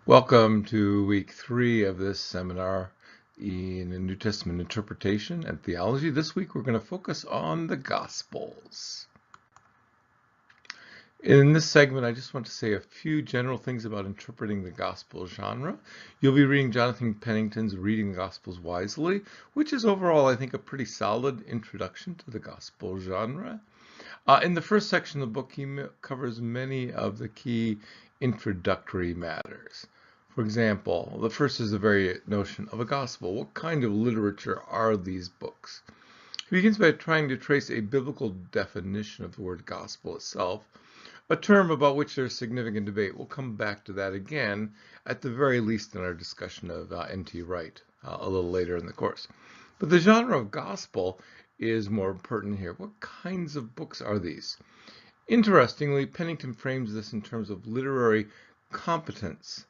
Welcome to week 3 of this seminar in New Testament interpretation and theology. This week we're going to focus on the Gospels. In this segment, I just want to say a few general things about interpreting the Gospel genre. You'll be reading Jonathan Pennington's Reading the Gospels Wisely, which is overall, I think, a pretty solid introduction to the Gospel genre. In the first section of the book, he covers many of the key introductory matters. For example, the first is the very notion of a gospel. What kind of literature are these books? He begins by trying to trace a biblical definition of the word gospel itself, a term about which there's significant debate. We'll come back to that again, at the very least in our discussion of N.T. Wright a little later in the course. But the genre of gospel is more pertinent here. What kinds of books are these? Interestingly, Pennington frames this in terms of literary competence,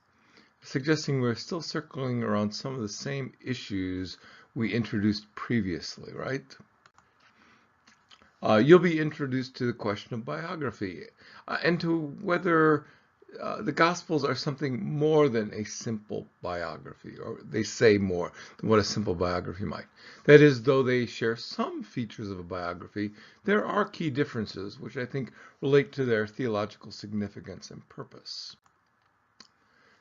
suggesting we're still circling around some of the same issues we introduced previously, right? You'll be introduced to the question of biography and to whether the Gospels are something more than a simple biography, or they say more than what a simple biography might. That is, though they share some features of a biography, there are key differences which I think relate to their theological significance and purpose.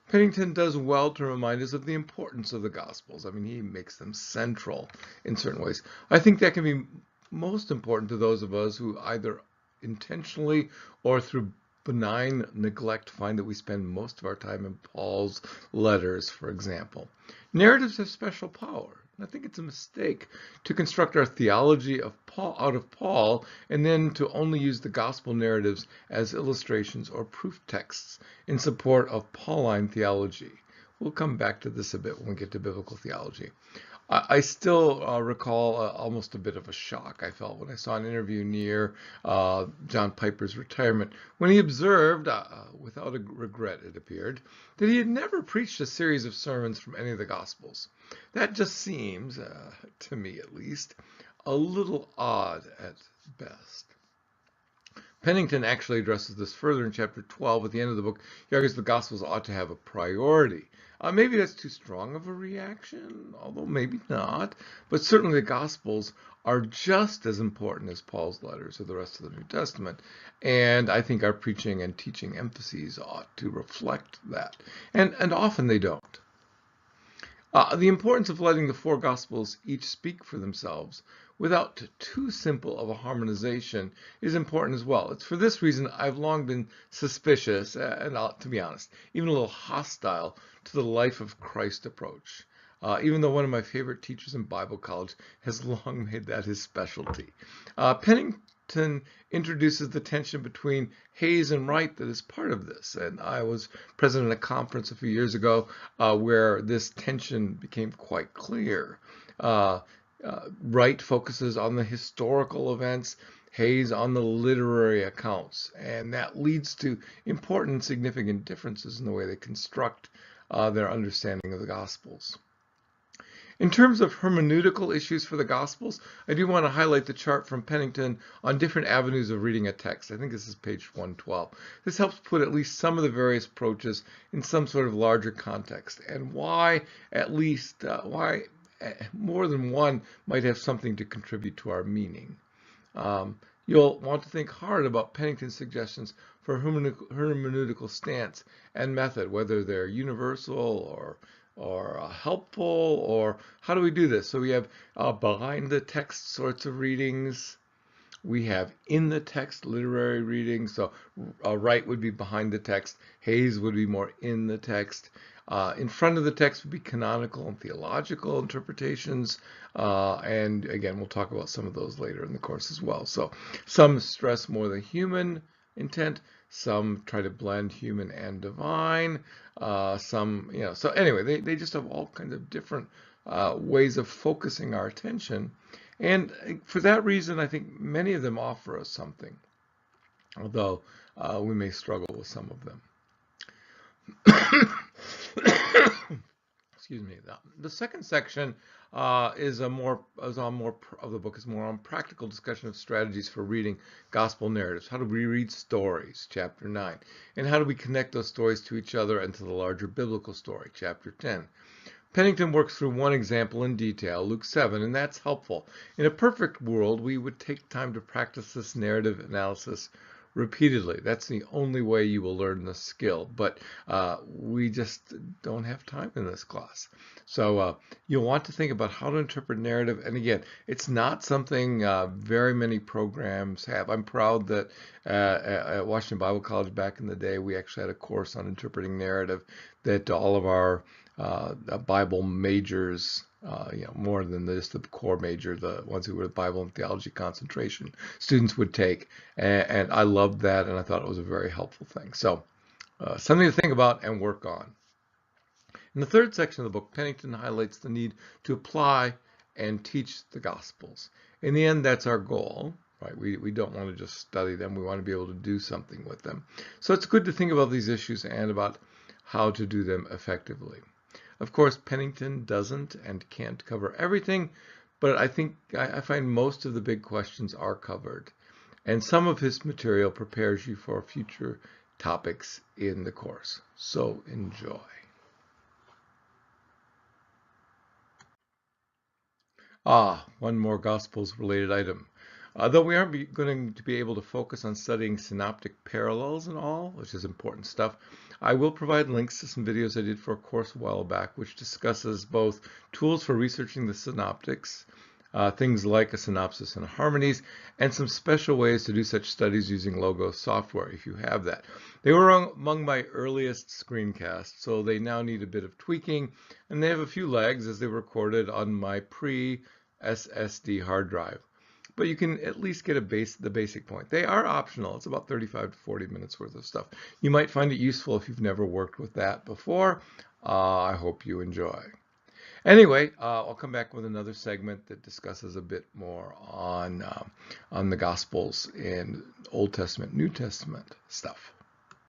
Pennington does well to remind us of the importance of the Gospels. I mean, he makes them central in certain ways. I think that can be most important to those of us who either intentionally or through benign neglect find that we spend most of our time in Paul's letters, for example. Narratives have special power. I think it's a mistake to construct our theology of Paul out of Paul and then to only use the gospel narratives as illustrations or proof texts in support of Pauline theology. We'll come back to this a bit when we get to biblical theology. I still recall almost a bit of a shock I felt when I saw an interview near John Piper's retirement, when he observed, without a regret it appeared, that he had never preached a series of sermons from any of the Gospels. That just seems, to me at least, a little odd at best. Pennington actually addresses this further in chapter 12. At the end of the book, he argues the Gospels ought to have a priority. Maybe that's too strong of a reaction, although maybe not. But certainly the Gospels are just as important as Paul's letters or the rest of the New Testament. And I think our preaching and teaching emphases ought to reflect that. And often they don't. The importance of letting the four Gospels each speak for themselves without too simple of a harmonization is important as well. It's for this reason I've long been suspicious, and to be honest, even a little hostile to the life of Christ approach, even though one of my favorite teachers in Bible college has long made that his specialty. Pennington introduces the tension between Hayes and Wright that is part of this. And I was present at a conference a few years ago where this tension became quite clear. Wright focuses on the historical events, Hayes on the literary accounts, and that leads to important and significant differences in the way they construct their understanding of the Gospels. In terms of hermeneutical issues for the Gospels, I do want to highlight the chart from Pennington on different avenues of reading a text. I think this is page 112. This helps put at least some of the various approaches in some sort of larger context, and why more than one might have something to contribute to our meaning. You'll want to think hard about Pennington's suggestions for hermeneutical stance and method, whether they're universal or helpful, or how do we do this? So we have behind the text sorts of readings. We have in the text literary readings. So Wright would be behind the text. Hayes would be more in the text. In front of the text would be canonical and theological interpretations. And again, we'll talk about some of those later in the course as well. So some stress more the human intent. Some try to blend human and divine. Some, so anyway, they just have all kinds of different ways of focusing our attention. And for that reason, I think many of them offer us something, although we may struggle with some of them. excuse me. The second section is on more of the book is more on practical discussion of strategies for reading gospel narratives. How do we read stories, chapter 9, and how do we connect those stories to each other and to the larger biblical story, chapter 10. Pennington works through one example in detail, Luke 7, and that's helpful. In a perfect world, we would take time to practice this narrative analysis repeatedly. That's the only way you will learn the skill, but we just don't have time in this class. So you'll want to think about how to interpret narrative, and again, it's not something very many programs have. I'm proud that at Washington Bible College back in the day, we actually had a course on interpreting narrative that all of our Bible majors, more than just the core major, the ones who were Bible and theology concentration students would take. And I loved that, and I thought it was a very helpful thing. So something to think about and work on. In the third section of the book, Pennington highlights the need to apply and teach the Gospels. In the end, that's our goal. Right? We don't want to just study them. We want to be able to do something with them. So it's good to think about these issues and about how to do them effectively. Of course, Pennington doesn't and can't cover everything, but I think I find most of the big questions are covered. And some of his material prepares you for future topics in the course. So enjoy. One more Gospels related item. Though we aren't going to be able to focus on studying synoptic parallels and all, which is important stuff, I will provide links to some videos I did for a course a while back, which discusses both tools for researching the synoptics, things like a synopsis and harmonies, and some special ways to do such studies using Logos software, if you have that. They were among my earliest screencasts, so they now need a bit of tweaking, and they have a few lags as they were recorded on my pre-SSD hard drive. But you can at least get the basic point. They are optional. It's about 35 to 40 minutes worth of stuff. You might find it useful if you've never worked with that before. I hope you enjoy. Anyway, I'll come back with another segment that discusses a bit more on the Gospels and Old Testament, New Testament stuff.